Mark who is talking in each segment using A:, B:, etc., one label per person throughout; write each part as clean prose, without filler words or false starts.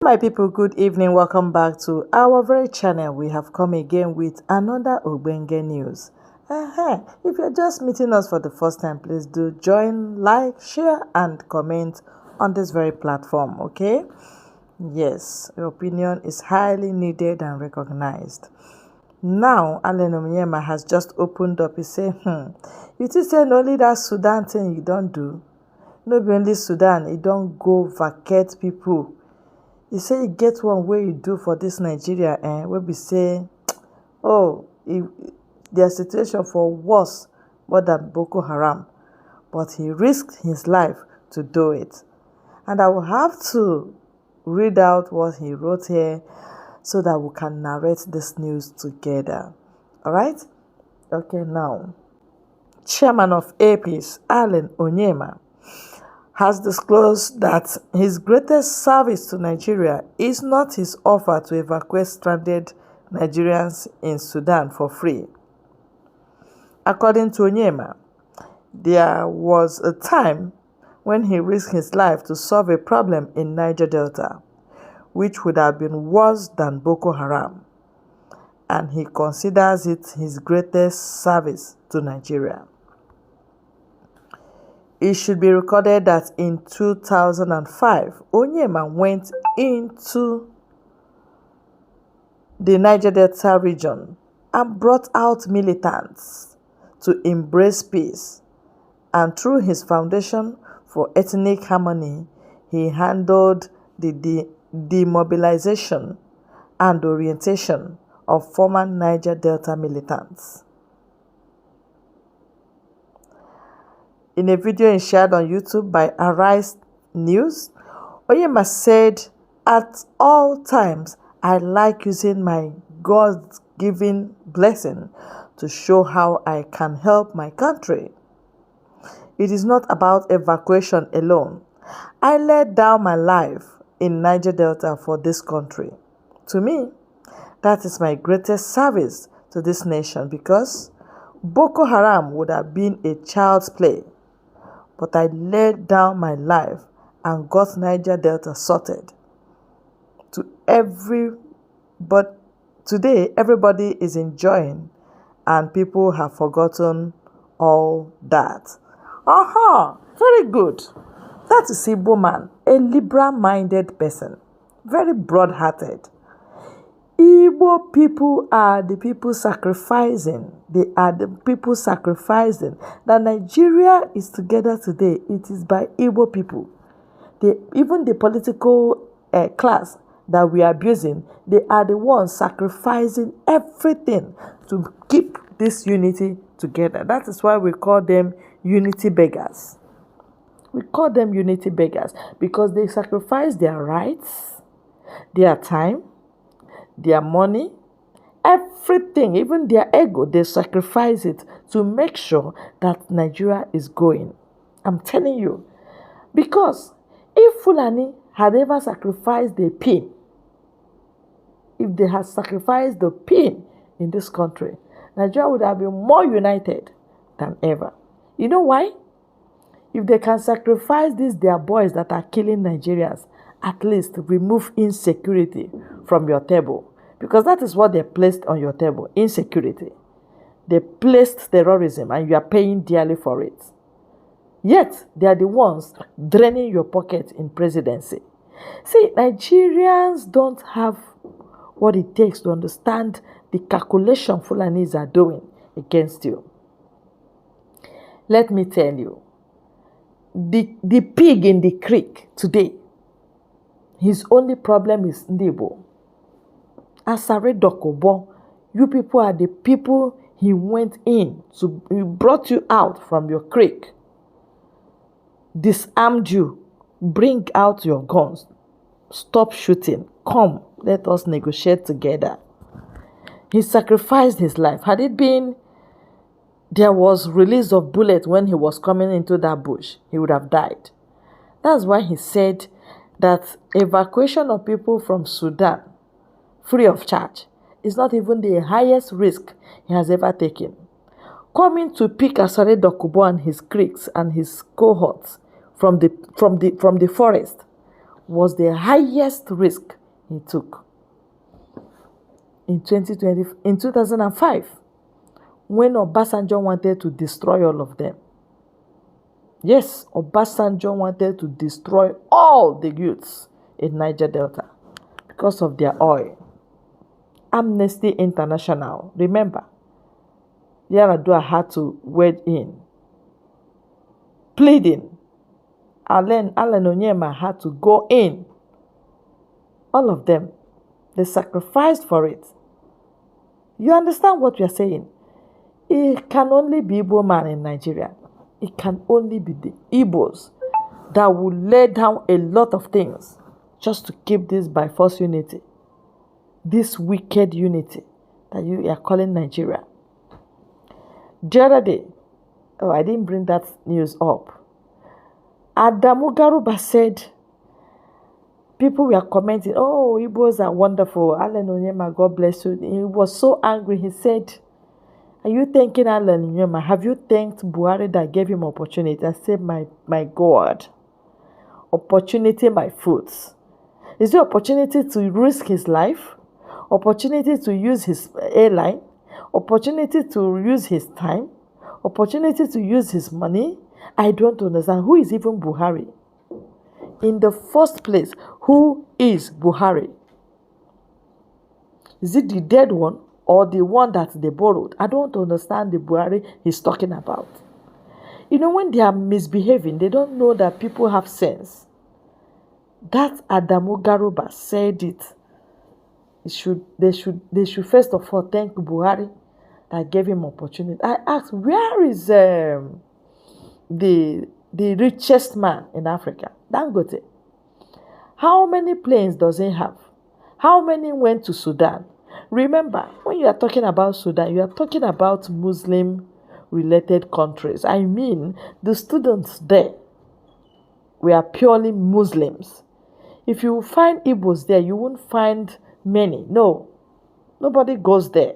A: My people, good evening. Welcome back to our very channel. We have come again with another Ogbenge news. If you're just meeting us for the first time, please do join, like, share, and comment on this very platform, okay? Yes, your opinion is highly needed and recognized. Now, Onyema has just opened up. He said, you think say only that Sudan thing you don't do? No be only Sudan, you don't go vacate people. You say you get one way you do for this Nigeria, where we say, oh, their situation for worse more than Boko Haram, but he risked his life to do it. And I will have to read out what he wrote here so that we can narrate this news together. All right? Okay, now, Chairman of AP's Onyema has disclosed that his greatest service to Nigeria is not his offer to evacuate stranded Nigerians in Sudan for free. According to Onyema, there was a time when he risked his life to solve a problem in Niger Delta, which would have been worse than Boko Haram, and he considers it his greatest service to Nigeria. It should be recorded that in 2005, Onyema went into the Niger Delta region and brought out militants to embrace peace, and through his Foundation for Ethnic Harmony, he handled the demobilization and orientation of former Niger Delta militants. In a video shared on YouTube by Cries News, Onyema said, "At all times, I like using my God-given blessing to show how I can help my country. It is not about evacuation alone. I laid down my life in Niger Delta for this country. To me, that is my greatest service to this nation, because Boko Haram would have been a child's play. But I laid down my life and got Niger Delta sorted. But today, everybody is enjoying, and people have forgotten all that." Very good. That is Igbo man, a liberal-minded person, very broad-hearted. Igbo people are the people sacrificing. They are the people sacrificing. That Nigeria is together today, it is by Igbo people. Even the political class that we are abusing, they are the ones sacrificing everything to keep this unity together. That is why we call them unity beggars. We call them unity beggars because they sacrifice their rights, their time, their money, everything, even their ego, they sacrifice it to make sure that Nigeria is going. I'm telling you. Because if Fulani had ever sacrificed the pin, if they had sacrificed the pin in this country, Nigeria would have been more united than ever. You know why? If they can sacrifice these their boys that are killing Nigerians, at least remove insecurity from your table. Because that is what they placed on your table, insecurity. They placed terrorism and you are paying dearly for it. Yet, they are the ones draining your pocket in presidency. See, Nigerians don't have what it takes to understand the calculation Fulanis are doing against you. Let me tell you, the pig in the creek today, his only problem is Ndibo. Asare Dokobo, you people are the people he went in to, he brought you out from your creek, disarmed you, bring out your guns, stop shooting, come, let us negotiate together. He sacrificed his life. Had it been there was release of bullets when he was coming into that bush, he would have died. That's why he said that evacuation of people from Sudan free of charge is not even the highest risk he has ever taken. Coming to pick Asare Dokubo and his creeks and his cohorts from the forest was the highest risk he took. In 2005, when Obasanjo wanted to destroy all of them. Yes, Obasanjo wanted to destroy all the youths in Niger Delta because of their oil. Amnesty International, remember, Yaradua had to wade in, pleading. Alan Onyema had to go in. All of them, they sacrificed for it. You understand what we are saying? It can only be Igbo man in Nigeria. It can only be the Igbos that will lay down a lot of things just to keep this by force unity. This wicked unity that you are calling Nigeria. The other day, I didn't bring that news up. Adamu Garuba said, people were commenting, oh, Igbos are wonderful. Alan Onyema, God bless you. He was so angry. He said, are you thanking Alan Onyema? Have you thanked Buhari that gave him opportunity? I said, my God, opportunity, my foot. Is the opportunity to risk his life? Opportunity to use his airline? Opportunity to use his time? Opportunity to use his money? I don't understand. Who is even Buhari? In the first place, who is Buhari? Is it the dead one or the one that they borrowed? I don't understand the Buhari he's talking about. You know, when they are misbehaving, they don't know that people have sense. That Adamu Garuba said it. They should first of all thank Buhari that gave him opportunity. I asked, where is the richest man in Africa? Dangote. How many planes does he have? How many went to Sudan? Remember, when you are talking about Sudan, you are talking about Muslim-related countries. I mean, the students there were purely Muslims. If you find Igbos there, you won't find many. No, nobody goes there.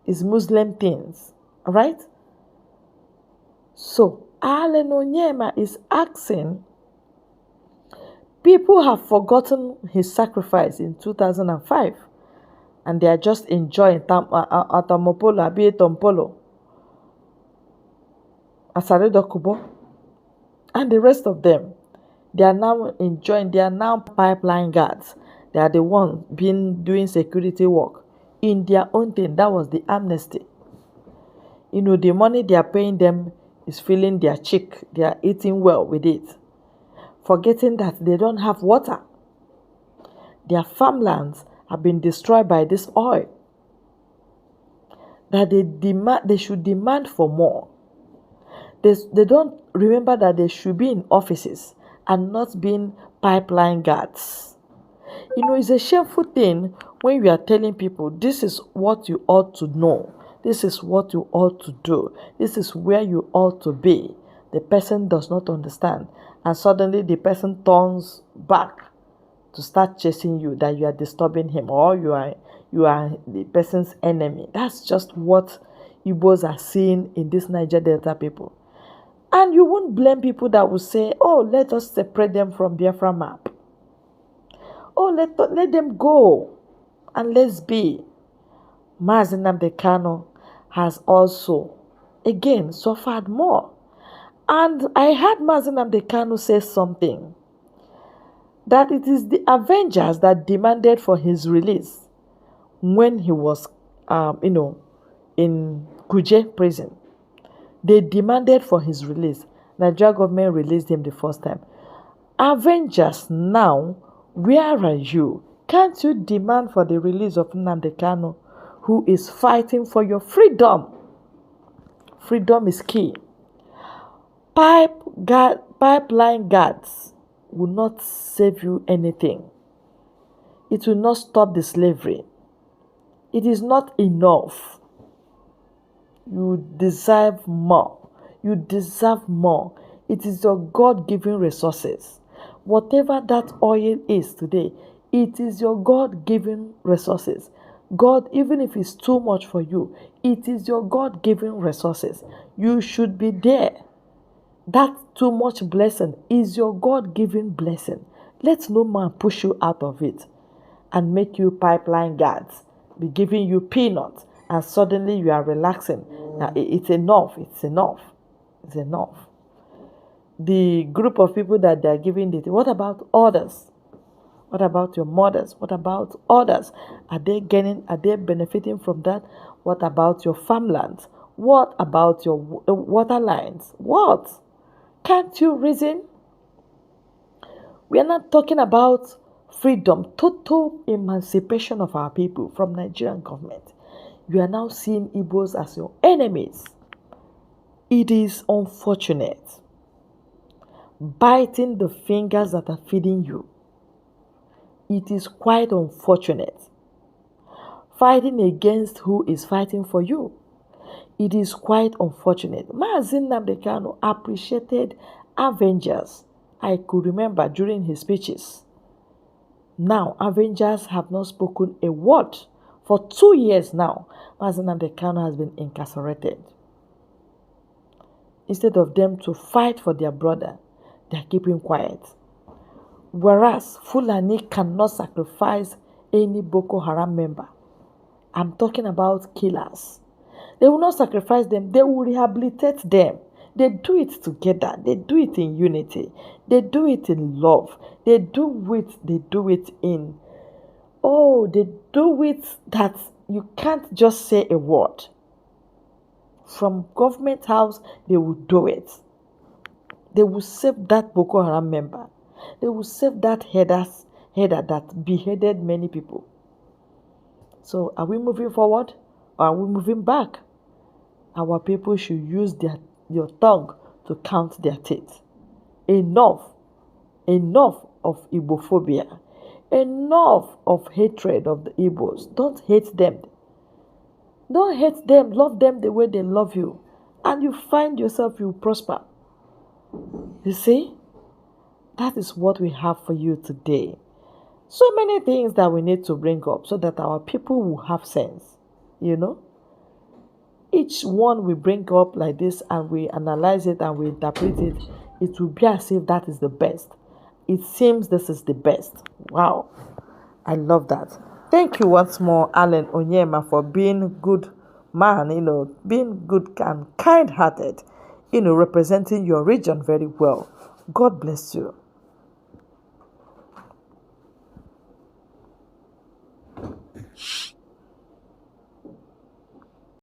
A: It's Muslim things, all right? So, Alan Onyema is asking, people have forgotten his sacrifice in 2005 and they are just enjoying Atamopolo, Abiye Tompolo, Asaredo Kubo, and the rest of them. They are now enjoying, they are now pipeline guards. They are the ones doing security work in their own thing. That was the amnesty. You know, the money they are paying them is filling their cheek. They are eating well with it, forgetting that they don't have water. Their farmlands have been destroyed by this oil. That they should demand for more. They don't remember that they should be in offices and not being pipeline guards. You know, it's a shameful thing when you are telling people, this is what you ought to know. This is what you ought to do. This is where you ought to be. The person does not understand. And suddenly the person turns back to start chasing you, that you are disturbing him or you are the person's enemy. That's just what Igbos are seeing in this Niger Delta people. And you won't blame people that will say, oh, let us separate them from Biafra map. Oh, let them go and let's be. Mazi Nnamdi Kanu has also, again, suffered more. And I heard Mazi Nnamdi Kanu say something, that it is the Avengers that demanded for his release when he was, in Kuje prison. They demanded for his release. Nigeria government released him the first time. Avengers now, where are you? Can't you demand for the release of Nnamdi Kanu, who is fighting for your freedom? Freedom is key. Pipeline guards will not save you anything. It will not stop the slavery. It is not enough. You deserve more. You deserve more. It is your God-given resources. Whatever that oil is today, it is your God-given resources. God, even if it's too much for you, it is your God-given resources. You should be there. That too much blessing is your God-given blessing. Let no man push you out of it and make you pipeline guards, be giving you peanuts, and suddenly you are relaxing. Now, it's enough, it's enough, it's enough. The group of people that they are giving it, what about others? What about your mothers? What about others? Are they benefiting from that? What about your farmlands? What about your water lines? What? Can't you reason? We are not talking about freedom, total emancipation of our people from Nigerian government. You are now seeing Igbos as your enemies. It is unfortunate. Biting the fingers that are feeding you. It is quite unfortunate. Fighting against who is fighting for you. It is quite unfortunate. Maazị Nnamdi Kanu appreciated Avengers. I could remember during his speeches. Now, Avengers have not spoken a word. For 2 years now, Maazị Nnamdi Kanu has been incarcerated. Instead of them to fight for their brother, they are keeping quiet. Whereas Fulani cannot sacrifice any Boko Haram member. I'm talking about killers. They will not sacrifice them. They will rehabilitate them. They do it together. They do it in unity. They do it in love. They do it in, they do it that you can't just say a word. From government house, they will do it. They will save that Boko Haram member. They will save that header that beheaded many people. So are we moving forward or are we moving back? Our people should use your tongue to count their teeth. Enough of Igbophobia. Enough of hatred of the Igbos. Don't hate them. Don't hate them. Love them the way they love you. And you find yourself, you prosper. You see? That is what we have for you today. So many things that we need to bring up so that our people will have sense. Each one we bring up like this and we analyze it and we interpret it, it will be as if that is the best. It seems this is the best. Wow. I love that. Thank you once more, Alan Onyema, for being good man, being good and kind-hearted, representing your region very well. God bless you.